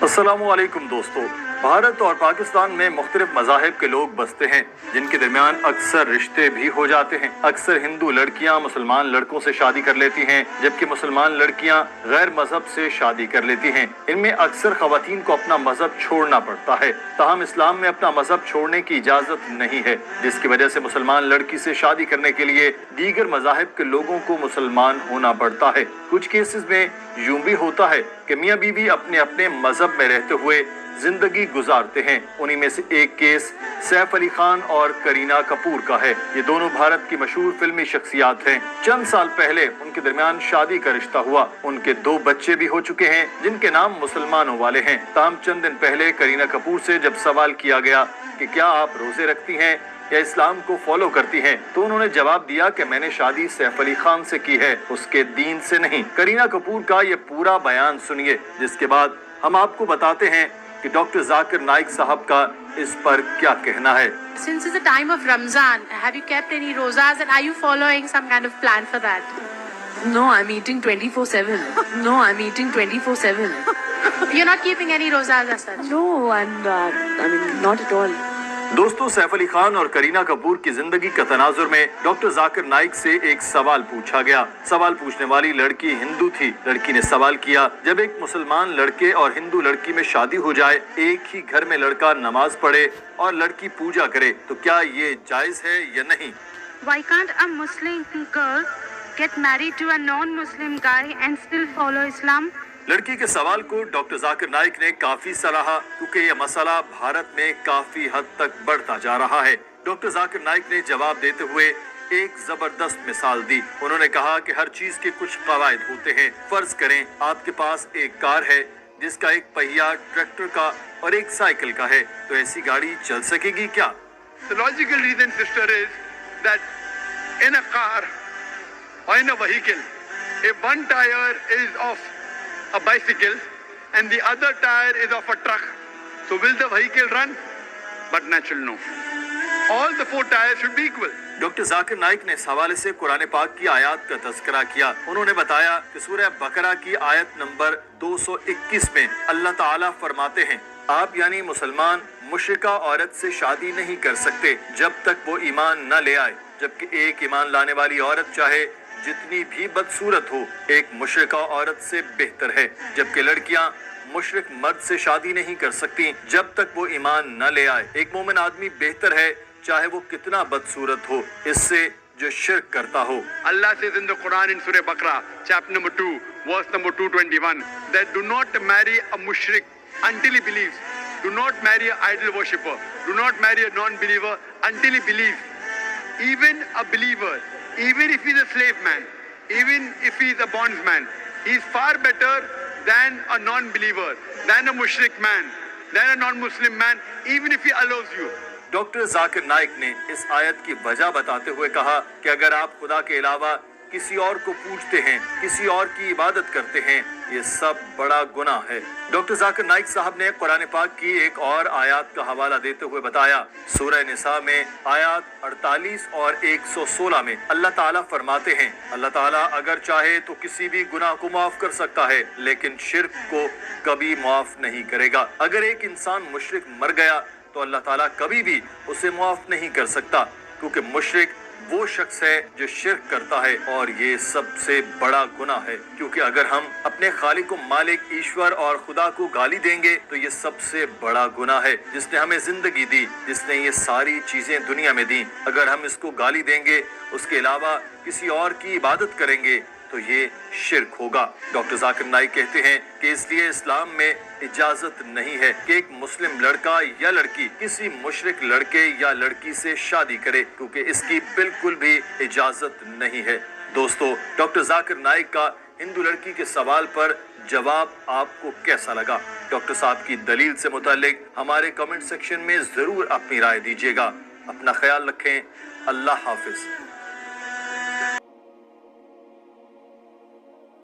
अस्सलामुअलैकुम दोस्तों, भारत और पाकिस्तान में मुख्तलिफ मज़ाहिब के लोग बसते हैं जिनके दरमियान अक्सर रिश्ते भी हो जाते हैं। अक्सर हिंदू लड़कियां मुसलमान लड़कों से शादी कर लेती हैं, जबकि मुसलमान लड़कियां गैर मजहब से शादी कर लेती हैं। इनमें अक्सर ख़वातीन को अपना मजहब छोड़ना पड़ता है। ताहम इस्लाम में अपना मजहब छोड़ने की इजाज़त नहीं है, जिसकी वजह से मुसलमान लड़की से शादी करने के लिए दीगर मज़ाहिब के लोगों को मुसलमान होना पड़ता है। कुछ केसेस में यूं भी होता है कि मियाँ बीवी अपने अपने मजहब में रहते हुए जिंदगी गुजारते हैं। उन्हीं में से एक केस सैफ अली खान और करीना कपूर का है। ये दोनों भारत की मशहूर फिल्मी शख्सियात हैं। चंद साल पहले उनके दरमियान शादी का रिश्ता हुआ। उनके 2 बच्चे भी हो चुके हैं जिनके नाम मुसलमानों वाले हैं। ताहम चंद दिन पहले करीना कपूर से जब सवाल किया गया कि क्या आप रोजे रखती हैं या इस्लाम को फॉलो करती हैं, तो उन्होंने जवाब दिया कि मैंने शादी सैफ अली खान से की है, उसके दीन से नहीं। करीना कपूर का ये पूरा बयान सुनिए, जिसके बाद हम आपको बताते हैं कि डॉक्टर जाकिर नाइक साहब का इस पर क्या कहना है। Since it's the time of Ramzan, have you kept any rozas and are you following some kind of plan for that? No, I'm eating 24/7. No, I'm eating 24/7. You're not keeping any rozas as such? No, and I mean, not at all. दोस्तों, सैफ अली खान और करीना कपूर की जिंदगी का तनाजुर में doctor Zakir Naik से एक सवाल पूछा गया। सवाल पूछने वाली लड़की हिंदू थी। लड़की ने सवाल किया, जब एक मुसलमान लड़के और हिंदू लड़की में शादी हो जाए, एक ही घर में लड़का नमाज पढ़े और लड़की पूजा करे, तो क्या ये जायज है या नहीं? Why can't a Muslim girl get married to a non-Muslim guy and still follow Islam? लड़की के सवाल को डॉक्टर जाकिर नाइक ने काफी सराहा, क्योंकि ये मसला भारत में काफी हद तक बढ़ता जा रहा है। डॉक्टर जाकिर नाइक ने जवाब देते हुए एक जबरदस्त मिसाल दी। उन्होंने कहा कि हर चीज के कुछ कवायद होते हैं। फर्ज करें आपके पास एक कार है जिसका एक पहिया ट्रैक्टर का और एक साइकिल का है, तो ऐसी गाड़ी चल सकेगी क्या? The logical reason, sister, is that in a car or in a vehicle, if one tire is of a bicycle and the other tire is of a truck, so will the vehicle run? But natural no. All the 4 tires should be equal. Doctor Zakir Naik ने इस हवाले से कुरान पाक की आयत का तज़किरा किया। उन्होंने बताया कि सूरह बकरा की आयत नंबर 221 में अल्लाह ताला फरमाते हैं, आप यानी मुसलमान मुशरिका औरत से शादी नहीं कर सकते जब तक वो ईमान न ले आए, जबकि एक ईमान लाने वाली औरत चाहे जितनी भी बदसूरत हो, एक मुशरिका औरत से बेहतर है। जबकि लड़कियां मुशरिक मर्द से शादी नहीं कर सकती जब तक वो ईमान न ले आए। एक मोमिन आदमी बेहतर है चाहे वो कितना बदसूरत हो, इससे जो शिर्क करता हो। Allah says in the Quran in Surah Baqarah, chapter number 2, verse number 221, that do not marry a mushrik until he believes. Do not marry an idol worshipper. Do not marry a non-believer until he believes. Even a believer, even if he's a slave man, even if he's a bondsman, he's far better than a non-believer, than a mushrik man, than a non-Muslim man, even if he allows you. Doctor Zakir Naik ने इस आयत की वजह बताते हुए कहा कि अगर आप खुदा के अलावा किसी और को पूजते हैं, किसी और की इबादत करते हैं, ये सब बड़ा गुनाह है। डॉक्टर जाकिर नाइक साहब ने कुरान पाक की एक और आयत का हवाला देते हुए बताया, सूरह निसा में आयत 48 और 116 में अल्लाह ताला फरमाते हैं, अल्लाह ताला अगर चाहे तो किसी भी गुनाह को माफ कर सकता है, लेकिन शिर्क को कभी माफ नहीं करेगा। अगर एक इंसान मुशरिक मर गया तो अल्लाह ताला कभी भी उसे माफ नहीं कर सकता, क्योंकि मुशरिक वो शख्स है जो शिर्क करता है, और ये सबसे बड़ा गुनाह है। क्योंकि अगर हम अपने खालिक मालिक ईश्वर और खुदा को गाली देंगे तो ये सबसे बड़ा गुनाह है, जिसने हमें जिंदगी दी, जिसने ये सारी चीजें दुनिया में दी। अगर हम इसको गाली देंगे, उसके अलावा किसी और की इबादत करेंगे, तो ये शिर्क होगा। डॉक्टर जाकिर नाइक कहते हैं कि इसलिए इस्लाम में इजाजत नहीं है कि एक मुस्लिम लड़का या लड़की किसी मुशरिक लड़के या लड़की से शादी करे, क्योंकि इसकी बिल्कुल भी इजाजत नहीं है। दोस्तों, डॉक्टर जाकिर नाइक का हिंदू लड़की के सवाल पर जवाब आपको कैसा लगा? डॉक्टर साहब की दलील से मुतालिक हमारे कमेंट सेक्शन में जरूर अपनी राय दीजिएगा। अपना ख्याल रखें। अल्लाह हाफिज।